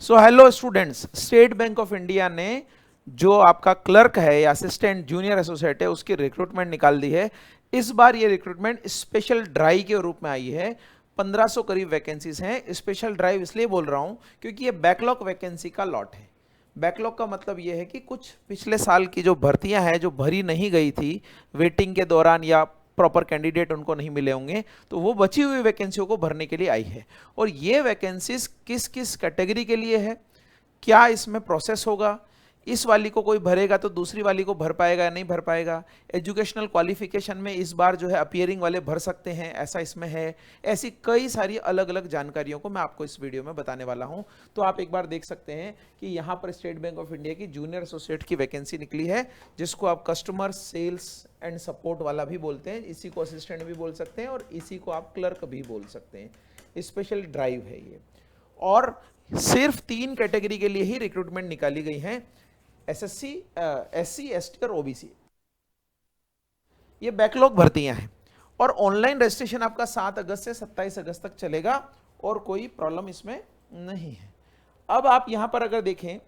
So hello students, state bank of India ने जो आपका क्लर्क है या असिस्टेंट जूनियर एसोसिएट है उसकी रिक्रूटमेंट निकाल दी है। इस बार ये रिक्रूटमेंट स्पेशल ड्राइव के रूप में आई है। 1500 करीब वैकेंसीज हैं। स्पेशल ड्राइव इसलिए बोल रहा हूं क्योंकि ये बैकलॉग वैकेंसी का लॉट है। बैकलॉग का मतलब ये है कि कुछ पिछले साल की जो भर्तियां हैं जो भरी नहीं गई थी वेटिंग के दौरान या प्रॉपर कैंडिडेट उनको नहीं मिले होंगे, तो वो बची हुई वैकेंसियों को भरने के लिए आई है। और ये वैकेंसीज किस किस कैटेगरी के लिए है, क्या इसमें प्रोसेस होगा, इस वाली को कोई भरेगा तो दूसरी वाली को भर पाएगा या नहीं भर पाएगा, एजुकेशनल क्वालिफिकेशन में इस बार जो है अपियरिंग वाले भर सकते हैं ऐसा इसमें है। ऐसी कई सारी अलग अलग जानकारियों को मैं आपको इस वीडियो में बताने वाला हूं। तो आप एक बार देख सकते हैं कि यहां पर स्टेट बैंक ऑफ इंडिया की जूनियर एसोसिएट की वैकेंसी निकली है, जिसको आप कस्टमर सेल्स एंड सपोर्ट वाला भी बोलते हैं, इसी को असिस्टेंट भी बोल सकते हैं और इसी को आप क्लर्क भी बोल सकते हैं। स्पेशल ड्राइव है ये, और सिर्फ 3 कैटेगरी के लिए ही रिक्रूटमेंट निकाली गई है, एसएससी, एससी, एसटी और ओबीसी। ये बैकलॉग भर्तियां हैं और ऑनलाइन रजिस्ट्रेशन आपका 7 अगस्त से 27 अगस्त तक चलेगा और कोई प्रॉब्लम इसमें नहीं है। अब आप यहां पर अगर देखें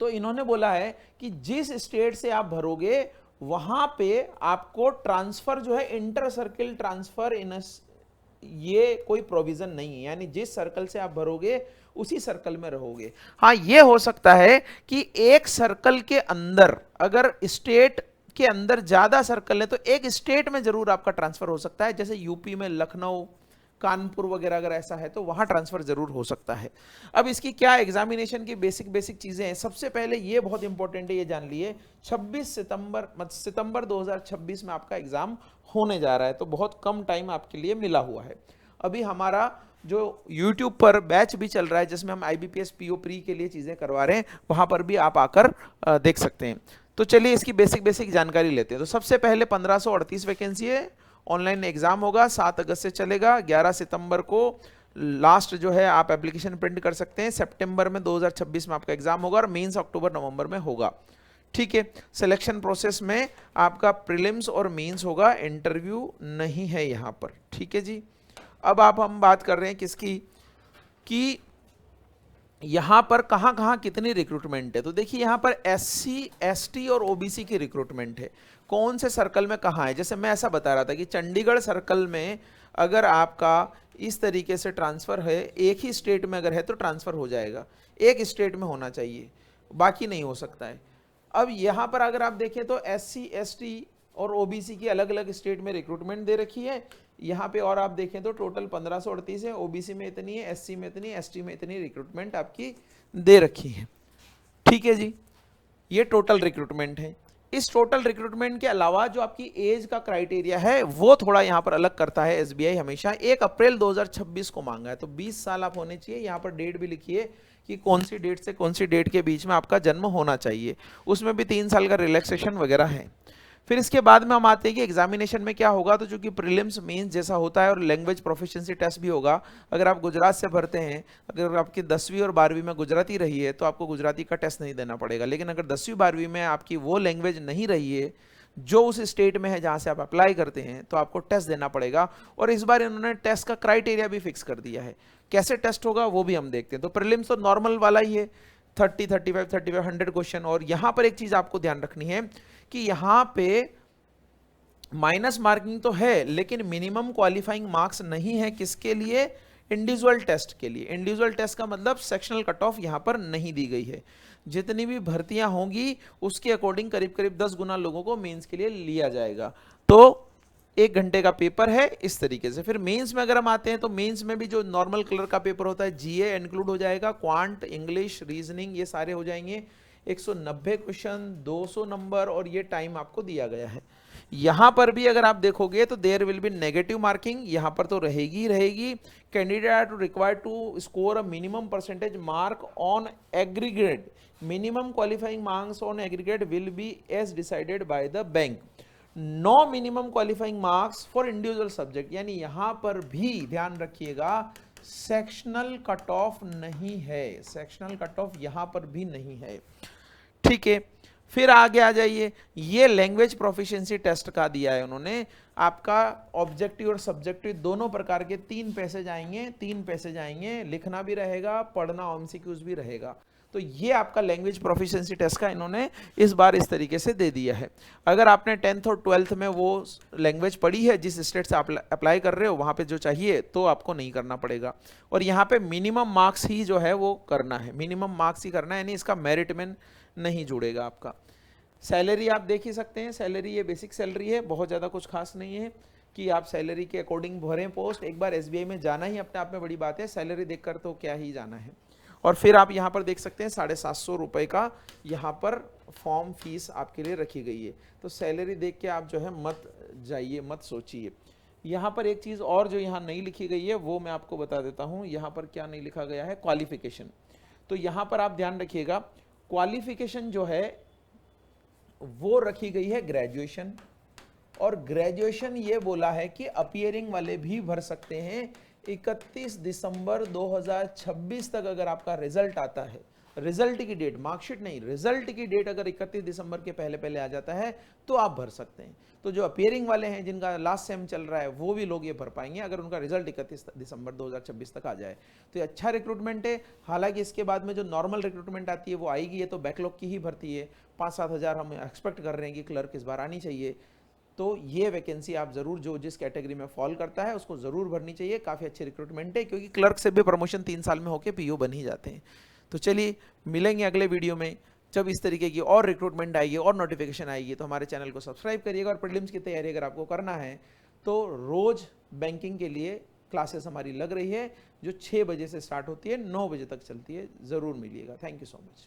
तो इन्होंने बोला है कि जिस स्टेट से आप भरोगे वहां पे आपको ट्रांसफर जो है इंटर सर्किल ट्रांसफर इन, ये कोई प्रोविजन नहीं है, यानी जिस सर्कल से आप भरोगे उसी सर्कल में रहोगे। हाँ, ये हो सकता है कि एक सर्कल के अंदर अगर स्टेट के अंदर ज्यादा सर्कल है तो एक स्टेट में जरूर आपका ट्रांसफर हो सकता है, जैसे यूपी में लखनऊ, कानपुर वगैरह अगर ऐसा है तो वहां ट्रांसफर जरूर हो सकता है। अब इसकी क्या एग्जामिनेशन की बेसिक बेसिक चीजें हैं। सबसे पहले ये बहुत इंपॉर्टेंट है, ये जान लिए 26 सितंबर 2026 में आपका एग्जाम होने जा रहा है, तो बहुत कम टाइम आपके लिए मिला हुआ है। अभी हमारा जो YouTube पर बैच भी चल रहा है जिसमें हम IBPS PO प्री के लिए चीजें करवा रहे हैं, वहां पर भी आप आकर देख सकते हैं। तो चलिए इसकी बेसिक बेसिक जानकारी लेते हैं। तो सबसे पहले 1538 वैकेंसी है, ऑनलाइन एग्जाम होगा, 7 अगस्त से चलेगा, 11 सितंबर को लास्ट जो है आप एप्लीकेशन प्रिंट कर सकते हैं। सितंबर में 2026 में आपका एग्जाम होगा और मेंस अक्टूबर नवंबर में होगा। ठीक है, सिलेक्शन प्रोसेस में आपका प्रीलिम्स और मेंस होगा, इंटरव्यू नहीं है यहां पर। ठीक है जी। अब आप हम बात कर रहे हैं किसकी, कि यहां पर कहां कहां कितनी रिक्रूटमेंट है। तो देखिए यहां पर एससी, एसटी और ओबीसी की रिक्रूटमेंट है। कौन से सर्कल में कहां है, जैसे मैं ऐसा बता रहा था कि चंडीगढ़ सर्कल में अगर आपका इस तरीके से ट्रांसफर है, एक ही स्टेट में अगर है तो ट्रांसफर हो जाएगा, एक स्टेट में होना चाहिए, बाकी नहीं हो सकता है। अब यहां पर अगर आप देखें तो एससी, एसटी और ओबीसी की अलग अलग स्टेट में रिक्रूटमेंट दे रखी है यहाँ पे, और आप देखें तो टोटल 1538 है, ओबीसी में इतनी है, एससी में इतनी, एसटी में इतनी रिक्रूटमेंट आपकी दे रखी है। ठीक है जी, ये टोटल रिक्रूटमेंट है। इस टोटल रिक्रूटमेंट के अलावा जो आपकी एज का क्राइटेरिया है वो थोड़ा यहाँ पर अलग करता है एसबीआई। हमेशा 1 अप्रैल 2026 को मांगा है, तो 20 साल आप होने चाहिए। यहाँ पर डेट भी लिखी है कि कौन सी डेट से कौन सी डेट के बीच में आपका जन्म होना चाहिए। उसमें भी 3 साल का रिलैक्सेशन वगैरह है। फिर इसके बाद में हम आते हैं कि एग्जामिनेशन में क्या होगा। तो चूंकि प्रीलिम्स मेंस जैसा होता है और लैंग्वेज प्रोफिशिएंसी टेस्ट भी होगा, अगर आप गुजरात से भरते हैं, अगर आपकी 10वीं और 12वीं में गुजराती रही है तो आपको गुजराती का टेस्ट नहीं देना पड़ेगा। लेकिन अगर 10वीं 12वीं में आपकी वो लैंग्वेज नहीं रही है जो उस स्टेट में है जहां से आप अप्लाई करते हैं, तो आपको टेस्ट देना पड़ेगा। और इस बार इन्होंने टेस्ट का क्राइटेरिया भी फिक्स कर दिया है, कैसे टेस्ट होगा वो भी हम देखते हैं। तो प्रीलिम्स तो नॉर्मल वाला ही है, 30, 35, 100 क्वेश्चन। और यहां पर एक चीज आपको ध्यान रखनी है कि यहां पे माइनस मार्किंग तो है लेकिन मिनिमम क्वालिफाइंग मार्क्स नहीं है। किसके लिए? इंडिविजुअल टेस्ट के लिए। इंडिविजुअल टेस्ट का मतलब सेक्शनल कट ऑफ यहां पर नहीं दी गई है। जितनी भी भर्तियां होंगी उसके अकॉर्डिंग करीब करीब 10 गुना लोगों को मेंस के लिए लिया जाएगा। तो 1 घंटे का पेपर है इस तरीके से। फिर मेंस में अगर हम आते हैं तो मेंस में भी जो नॉर्मल क्लर्क का पेपर होता है, जीए इंक्लूड हो जाएगा, क्वांट, इंग्लिश, रीजनिंग, ये सारे हो जाएंगे। 190 क्वेश्चन, 200 नंबर, और ये टाइम आपको दिया गया है। यहां पर भी अगर आप देखोगे तो there will be negative marking, यहां पर तो रहेगी रहेगी। Candidate required to score a minimum percentage mark on aggregate, minimum qualifying marks on aggregate will be as decided by the bank. No minimum qualifying marks for individual subject, यानी यहां पर भी ध्यान रखिएगा सेक्शनल कट ऑफ नहीं है, sectional cut off यहां पर भी नहीं है। ठीक है। फिर आगे आ जाइए, ये लैंग्वेज प्रोफिशिएंसी टेस्ट का दिया है उन्होंने, आपका ऑब्जेक्टिव और सब्जेक्टिव दोनों प्रकार के 3 पैसेज आएंगे, 3 पैसेज आएंगे, लिखना भी रहेगा, पढ़ना एमसीक्यूज भी रहेगा। तो ये आपका लैंग्वेज प्रोफिशिएंसी टेस्ट का इन्होंने इस बार इस तरीके से दे दिया है। अगर आपने 10th और 12th में वो लैंग्वेज पढ़ी है जिस स्टेट से आप अप्लाई कर रहे हो वहाँ पे जो चाहिए, तो आपको नहीं करना पड़ेगा। और यहाँ पे मिनिमम मार्क्स ही जो है वो करना है, मिनिमम मार्क्स ही करना है, यानी इसका मेरिट में नहीं जुड़ेगा आपका। सैलरी आप देख ही सकते हैं, सैलरी ये बेसिक सैलरी है, बहुत ज़्यादा कुछ खास नहीं है कि आप सैलरी के अकॉर्डिंग भरें पोस्ट। एक बार एसबीआई में जाना ही अपने आप में बड़ी बात है, सैलरी देखकर तो क्या ही जाना है। और फिर आप यहाँ पर देख सकते हैं 750 रुपये का यहाँ पर फॉर्म फीस आपके लिए रखी गई है। तो सैलरी देख के आप जो है मत जाइए, मत सोचिए। यहाँ पर एक चीज़ और जो यहाँ नहीं लिखी गई है वो मैं आपको बता देता हूँ। यहाँ पर क्या नहीं लिखा गया है, क्वालिफिकेशन। तो यहाँ पर आप ध्यान रखिएगा, क्वालिफिकेशन जो है वो रखी गई है ग्रेजुएशन, और ग्रेजुएशन ये बोला है कि अपीयरिंग वाले भी भर सकते हैं। 31 दिसंबर 2026 तक अगर आपका रिजल्ट आता है, रिजल्ट की डेट, मार्कशीट नहीं, रिजल्ट की डेट अगर 31 दिसंबर के पहले पहले आ जाता है तो आप भर सकते हैं। तो जो अपीयरिंग वाले हैं जिनका लास्ट सेम चल रहा है वो भी लोग ये भर पाएंगे अगर उनका रिजल्ट 31 दिसंबर 2026 तक आ जाए। तो ये अच्छा रिक्रूटमेंट है। हालांकि इसके बाद में जो नॉर्मल रिक्रूटमेंट आती है वो आएगी, ये तो बैकलॉग की ही भर्ती है। 5-7 हज़ार हम एक्सपेक्ट कर रहे हैं कि क्लर्क इस बार आनी चाहिए। तो ये वैकेंसी आप ज़रूर, जो जिस कैटेगरी में फॉल करता है उसको ज़रूर भरनी चाहिए। काफ़ी अच्छी रिक्रूटमेंट है, क्योंकि क्लर्क से भी प्रमोशन 3 साल में होकर पीओ बन ही जाते हैं। तो चलिए मिलेंगे अगले वीडियो में, जब इस तरीके की और रिक्रूटमेंट आएगी और नोटिफिकेशन आएगी। तो हमारे चैनल को सब्सक्राइब करिएगा। और प्रीलिम्स की तैयारी अगर आपको करना है तो रोज़ बैंकिंग के लिए क्लासेस हमारी लग रही है, जो 6 बजे से स्टार्ट होती है, 9 बजे तक चलती है। ज़रूर मिलिएगा। Thank you so much.